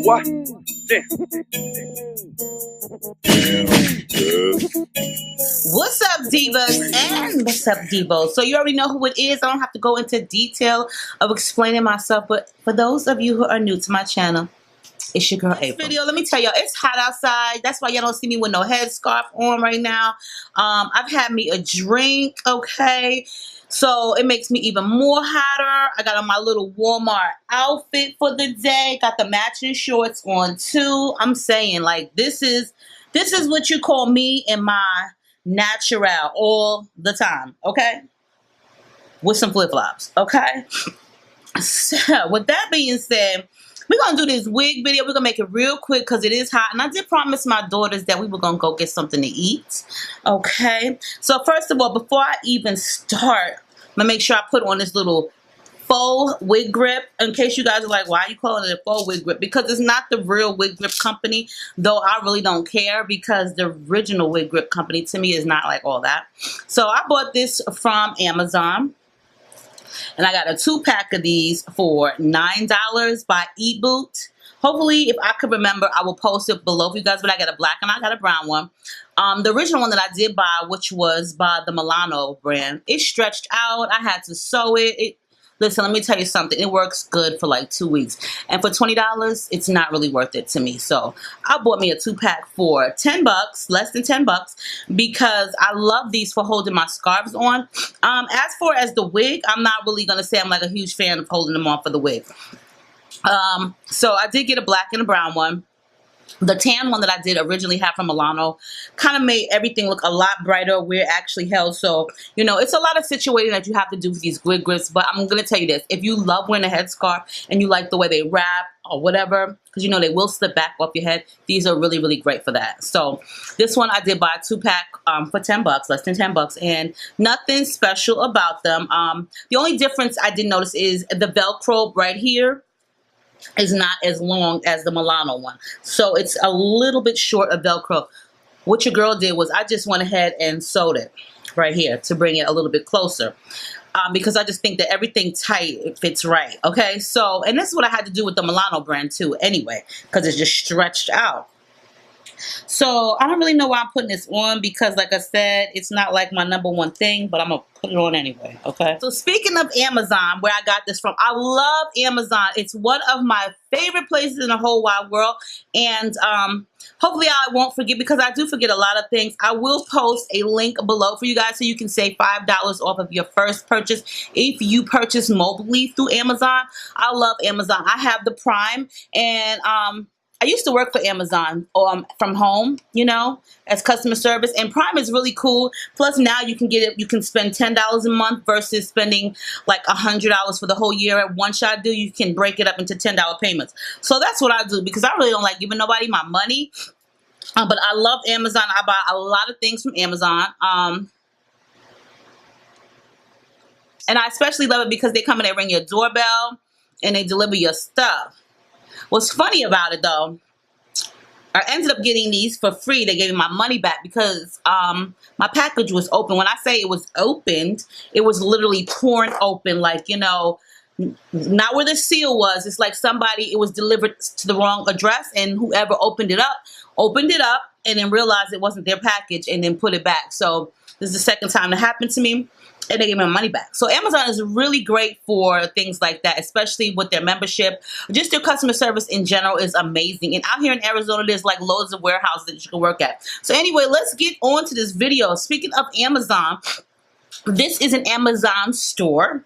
What? Damn. What's up, divas and what's up, divos? So you already know who it is. I don't have to go into detail of explaining myself, but for those of you who are new to my channel, it's your girl April. This video, let me tell y'all, it's hot outside. That's why y'all don't see me with no headscarf on right now. I've had me a drink, okay? So it makes me even more hotter. I got on my little Walmart outfit for the day. Got the matching shorts on too. I'm saying, like, this is what you call me and my natural all the time, okay? With some flip-flops, okay? So with that being said, we're going to do this wig video. We're going to make it real quick because it is hot. And I did promise my daughters that we were going to go get something to eat. Okay. So first of all, before I even start, I'm going to make sure I put on this little faux wig grip. In case you guys are like, why are you calling it a faux wig grip? Because it's not the real wig grip company. Though I really don't care because the original wig grip company to me is not like all that. So I bought this from Amazon. And I got a 2-pack of these for $9 by eBoot. Hopefully, if I could remember, I will post it below for you guys. But I got a black and I got a brown one. The original one that I did buy, which was by the Milano brand, it stretched out. I had to sew it. Listen, let me tell you something. It works good for like 2 weeks. And for $20, it's not really worth it to me. So I bought me a 2-pack for $10, less than $10, because I love these for holding my scarves on. As far as the wig, I'm not really going to say I'm like a huge fan of holding them on for the wig. So I did get a black and a brown one. The tan one that I did originally have from Milano kind of made everything look a lot brighter where it actually held. So, you know, it's a lot of situating that you have to do with these wig grips. But I'm going to tell you this. If you love wearing a headscarf and you like the way they wrap or whatever, because, you know, they will slip back off your head, these are really, really great for that. So this one I did buy a 2-pack for $10, less than $10, and nothing special about them. The only difference I did notice is the Velcro right here is not as long as the Milano one. So it's a little bit short of Velcro. What your girl did was I just went ahead and sewed it right here to bring it a little bit closer. Because I just think that everything tight, it fits right. Okay, so, and this is what I had to do with the Milano brand too anyway, because it's just stretched out. So I don't really know why I'm putting this on because, like I said, it's not like my #1 thing, but I'm going to put it on anyway, okay? So speaking of Amazon, where I got this from, I love Amazon. It's one of my favorite places in the whole wide world. And hopefully I won't forget, because I do forget a lot of things. I will post a link below for you guys so you can save $5 off of your first purchase if you purchase mobilely through Amazon. I love Amazon. I have the Prime, and I used to work for Amazon from home, you know, as customer service, and Prime is really cool. Plus now you can get it, you can spend $10 a month versus spending like $100 for the whole year at one shot deal. You can break it up into $10 payments. So that's what I do because I really don't like giving nobody my money. But I love Amazon. I buy a lot of things from Amazon. And I especially love it because they come and they ring your doorbell and they deliver your stuff. What's funny about it though, I ended up getting these for free. They gave me my money back because my package was open. When I say it was opened, it was literally torn open, like, you know, not where the seal was. It's like somebody, it was delivered to the wrong address, and whoever opened it up and then realized it wasn't their package and then put it back. So this is the second time that happened to me. And they gave me my money back. So Amazon is really great for things like that, especially with their membership. Just their customer service in general is amazing. And out here in Arizona, there's like loads of warehouses that you can work at. So anyway, let's get on to this video. Speaking of Amazon, this is an Amazon store.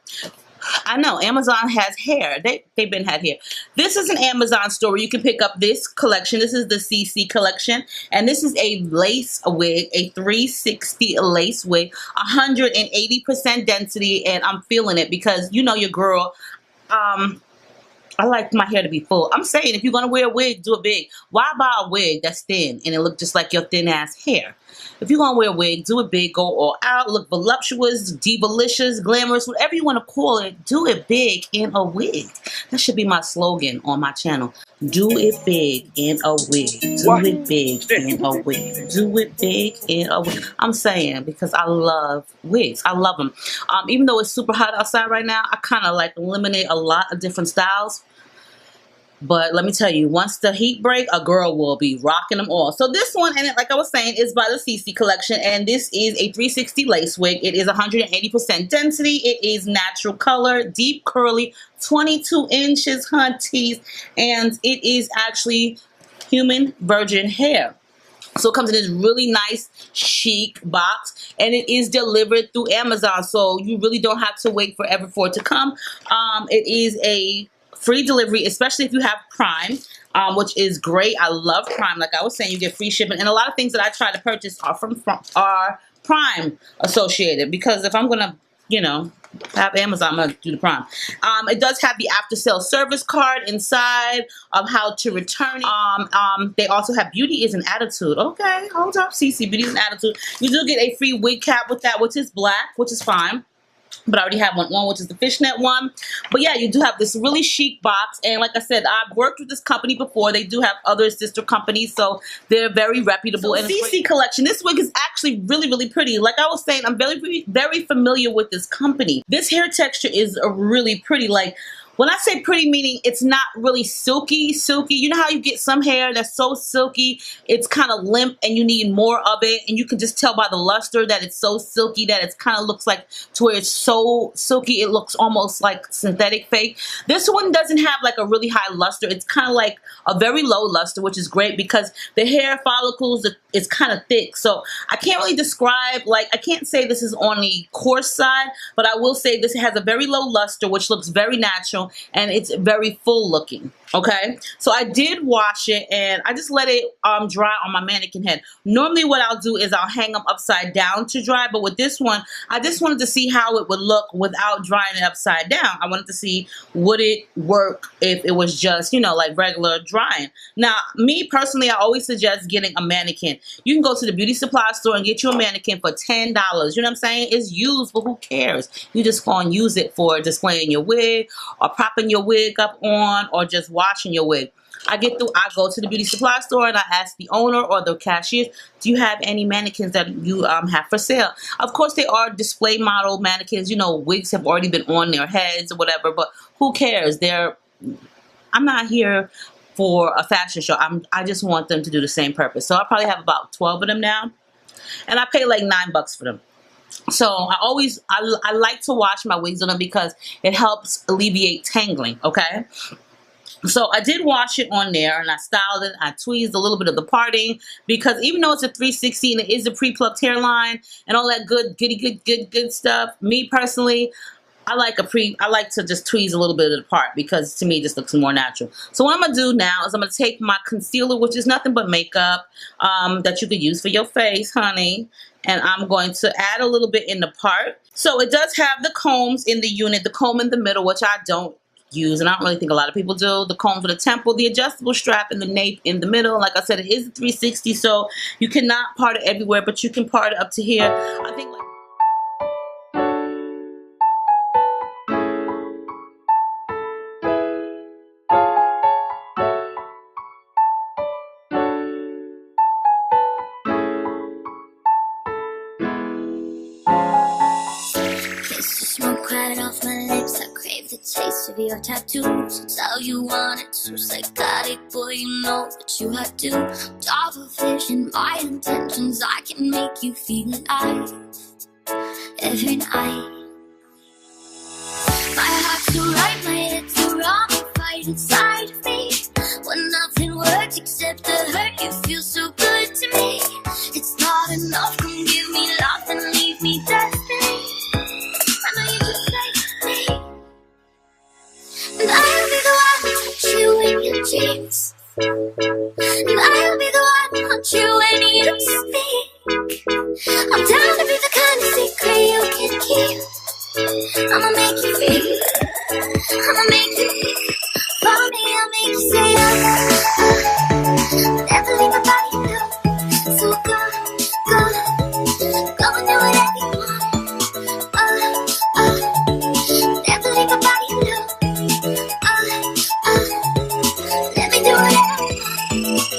I know Amazon has hair. They've been had hair. This is an Amazon store where you can pick up this collection. This is the CC collection, and this is a lace wig, a 360 lace wig, 180% density, and I'm feeling it because you know your girl. I like my hair to be full. I'm saying if you're going to wear a wig, do it big. Why buy a wig that's thin and it look just like your thin ass hair? If you're going to wear a wig, do it big, go all out, look voluptuous, divalicious, glamorous, whatever you want to call it, do it big in a wig. That should be my slogan on my channel. Do it big in a wig. Do it big in a wig. Do it big in a wig. I'm saying because I love wigs. I love them. Even though it's super hot outside right now, I kind of like eliminate a lot of different styles. But let me tell you, once the heat break, a girl will be rocking them all. So this one, and like I was saying, is by the Sexi collection, and this is a 360 lace wig. It is 180% density. It is natural color, deep curly, 22 inches, hunties, and it is actually human virgin hair. So it comes in this really nice, chic box, and it is delivered through Amazon, so you really don't have to wait forever for it to come. It is a free delivery, especially if you have Prime, which is great. I love Prime. Like I was saying, you get free shipping, and a lot of things that I try to purchase are from Prime associated, because if I'm gonna, you know, have Amazon, I'm gonna do the Prime. It does have the after sale service card inside of how to return it. They also have beauty is an attitude. Okay, hold up, Sexi, beauty is an attitude. You do get a free wig cap with that, which is black, which is fine. But I already have one on, which is the fishnet one. But yeah, you do have this really chic box. And like I said, I've worked with this company before. They do have other sister companies, so they're very reputable. So and Sexi collection, this wig is actually really, really pretty. Like I was saying, I'm very, very familiar with this company. This hair texture is really pretty. Like, when I say pretty, meaning it's not really silky. You know how you get some hair that's so silky, it's kind of limp and you need more of it, and you can just tell by the luster that it's so silky that it kind of looks like, to where it's so silky it looks almost like synthetic fake. This one doesn't have like a really high luster. It's kind of like a very low luster, which is great because the hair follicles is kind of thick. So I can't really describe, like I can't say this is on the coarse side, but I will say this has a very low luster, which looks very natural, and it's very full looking. Okay, so I did wash it and I just let it dry on my mannequin head. Normally what I'll do is I'll hang them upside down to dry, but with this one I just wanted to see how it would look without drying it upside down. I wanted to see, would it work if it was just, you know, like regular drying. Now me personally, I always suggest getting a mannequin. You can go to the beauty supply store and get you a mannequin for $10. You know what I'm saying? It's used, but who cares? You just go and use it for displaying your wig or propping your wig up on, or just washing your wig. I go to the beauty supply store and I ask the owner or the cashier, do you have any mannequins that you have for sale? Of course, they are display model mannequins. You know, wigs have already been on their heads or whatever, but who cares? I'm not here for a fashion show. I just want them to do the same purpose. So I probably have about 12 of them now, and I pay like $9 for them. So I like to wash my wigs on them because it helps alleviate tangling. Okay. So I did wash it on there and I styled it. I tweezed a little bit of the parting because even though it's a 360 and it is a pre-plucked hairline and all that good stuff, me personally, I like to just tweeze a little bit of the part because to me it just looks more natural. So what I'm going to do now is I'm going to take my concealer, which is nothing but makeup that you could use for your face, honey. And I'm going to add a little bit in the part. So it does have the combs in the unit, the comb in the middle, which I don't use, and I don't really think a lot of people do. The combs with the temple, the adjustable strap, and the nape in the middle. Like I said, it is a 360, so you cannot part it everywhere, but you can part it up to here. I think like right off my lips, I crave the taste of your tattoos. It's how you want it, so psychotic, boy, you know what you have to. Double vision, my intentions, I can make you feel alive every night. My heart's so right, my head's so wrong, you fight inside of me. When nothing works except the hurt, you feel so good to me. It's not enough, come give me love and leave me destiny. And I'll be the one to touch you in your dreams. And I'll be the one to haunt you when you speak. I'm down to be the kind of secret you can keep. I'ma make you feel. I'ma make you feel. For me, I'll make you say, never leave my body alone. So go and do whatever you want. Never leave my body alone. Let me do whatever you want.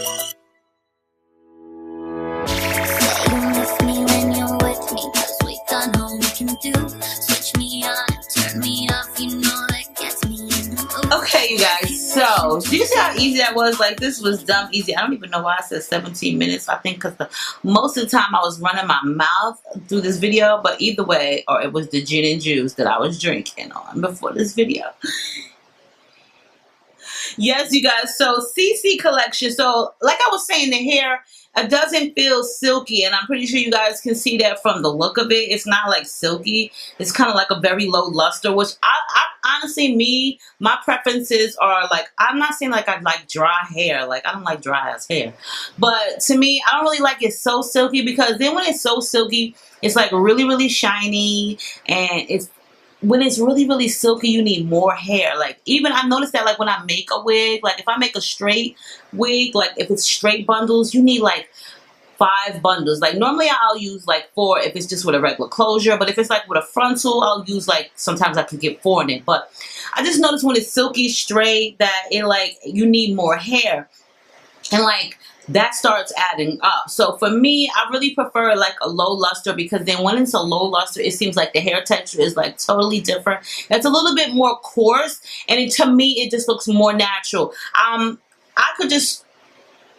Say you're with me when you're with me, 'cause we got all we can do. Switch me on, turn me off, you know that gets me in the mood. Okay, you guys. So, do you see how easy that was? Like, this was dumb easy. I don't even know why I said 17 minutes. I think because most of the time I was running my mouth through this video. But either way, or it was the gin and juice that I was drinking on before this video. Yes, you guys. So, CC collection. So, like I was saying, the hair, it doesn't feel silky, and I'm pretty sure you guys can see that from the look of it. It's not like silky. It's kind of like a very low luster, which I honestly, my preferences are like, I'm not saying like I like dry hair. Like, I don't like dry ass hair. But to me, I don't really like it so silky, because then when it's so silky, it's like really, really shiny, and when it's really, really silky, you need more hair. Like, even I noticed that, like, when I make a wig, like, if I make a straight wig, like, if it's straight bundles, you need, like, 5 bundles. Like, normally I'll use, like, 4 if it's just with a regular closure. But if it's, like, with a frontal, I'll use, like, sometimes I could get 4 in it. But I just noticed when it's silky straight that it, like, you need more hair. And, like, that starts adding up. So for me, I really prefer like a low luster, because then when it's a low luster, it seems like the hair texture is like totally different. It's a little bit more coarse, and to me, it just looks more natural.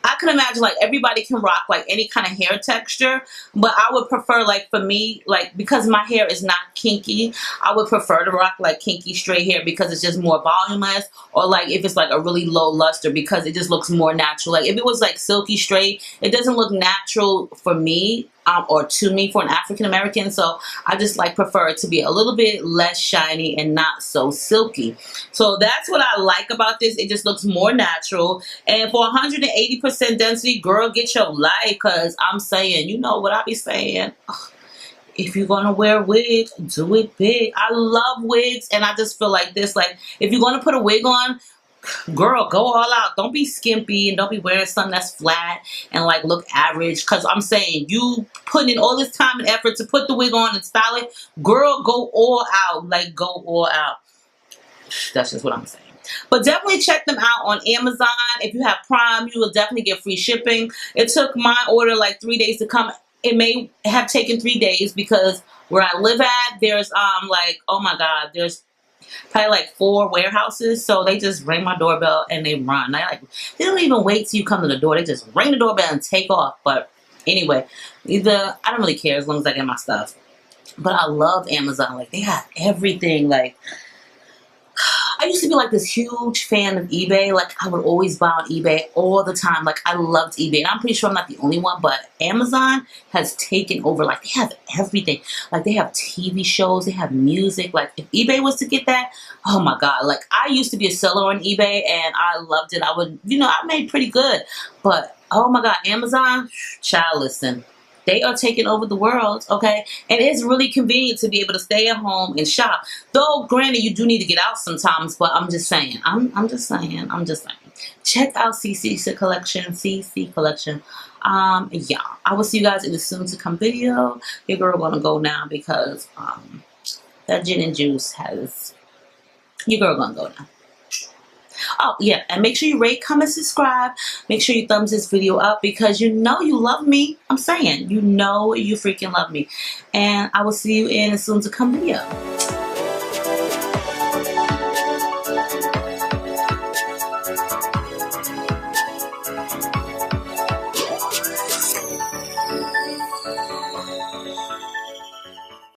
I could imagine like everybody can rock like any kind of hair texture, but I would prefer, like, for me, like, because my hair is not kinky, I would prefer to rock like kinky straight hair, because it's just more voluminous, or like if it's like a really low luster, because it just looks more natural. Like, if it was like silky straight, it doesn't look natural for me, or to me, for an African American. So I just like prefer it to be a little bit less shiny and not so silky. So that's what I like about this. It just looks more natural. And for 180% density, girl, get your life, because I'm saying, you know what I be saying, if you're gonna wear a wig, do it big. I love wigs, and I just feel like this, like, if you're gonna put a wig on, girl, go all out. Don't be skimpy, and don't be wearing something that's flat and like look average. Because I'm saying, you putting in all this time and effort to put the wig on and style it, girl, go all out. Like, go all out. That's just what I'm saying. But definitely check them out on Amazon. If you have Prime, you will definitely get free shipping. It took my order like 3 days to come. It may have taken 3 days, because where I live at, there's like, oh my god, there's probably like 4 warehouses. So they just ring my doorbell and they run. They don't even wait till you come to the door. They just ring the doorbell and take off. But anyway, I don't really care as long as I get my stuff. But I love Amazon. Like, they have everything. Like, I used to be like this huge fan of eBay. Like, I would always buy on eBay all the time. Like, I loved eBay. And I'm pretty sure I'm not the only one, but Amazon has taken over. Like, they have everything. Like, they have TV shows. They have music. Like, if eBay was to get that, oh my God. Like, I used to be a seller on eBay, and I loved it. I made pretty good. But, oh my God, Amazon, child, listen. They are taking over the world, okay? And it's really convenient to be able to stay at home and shop. Though, granted, you do need to get out sometimes, but I'm just saying. I'm just saying. Check out CC collection, CC collection. Yeah, I will see you guys in the soon to come video. Your girl gonna go now, because that gin and juice your girl gonna go now. Oh, yeah, and make sure you rate, comment, subscribe. Make sure you thumbs this video up, because you know you love me. I'm saying, you know you freaking love me. And I will see you in a soon to come video.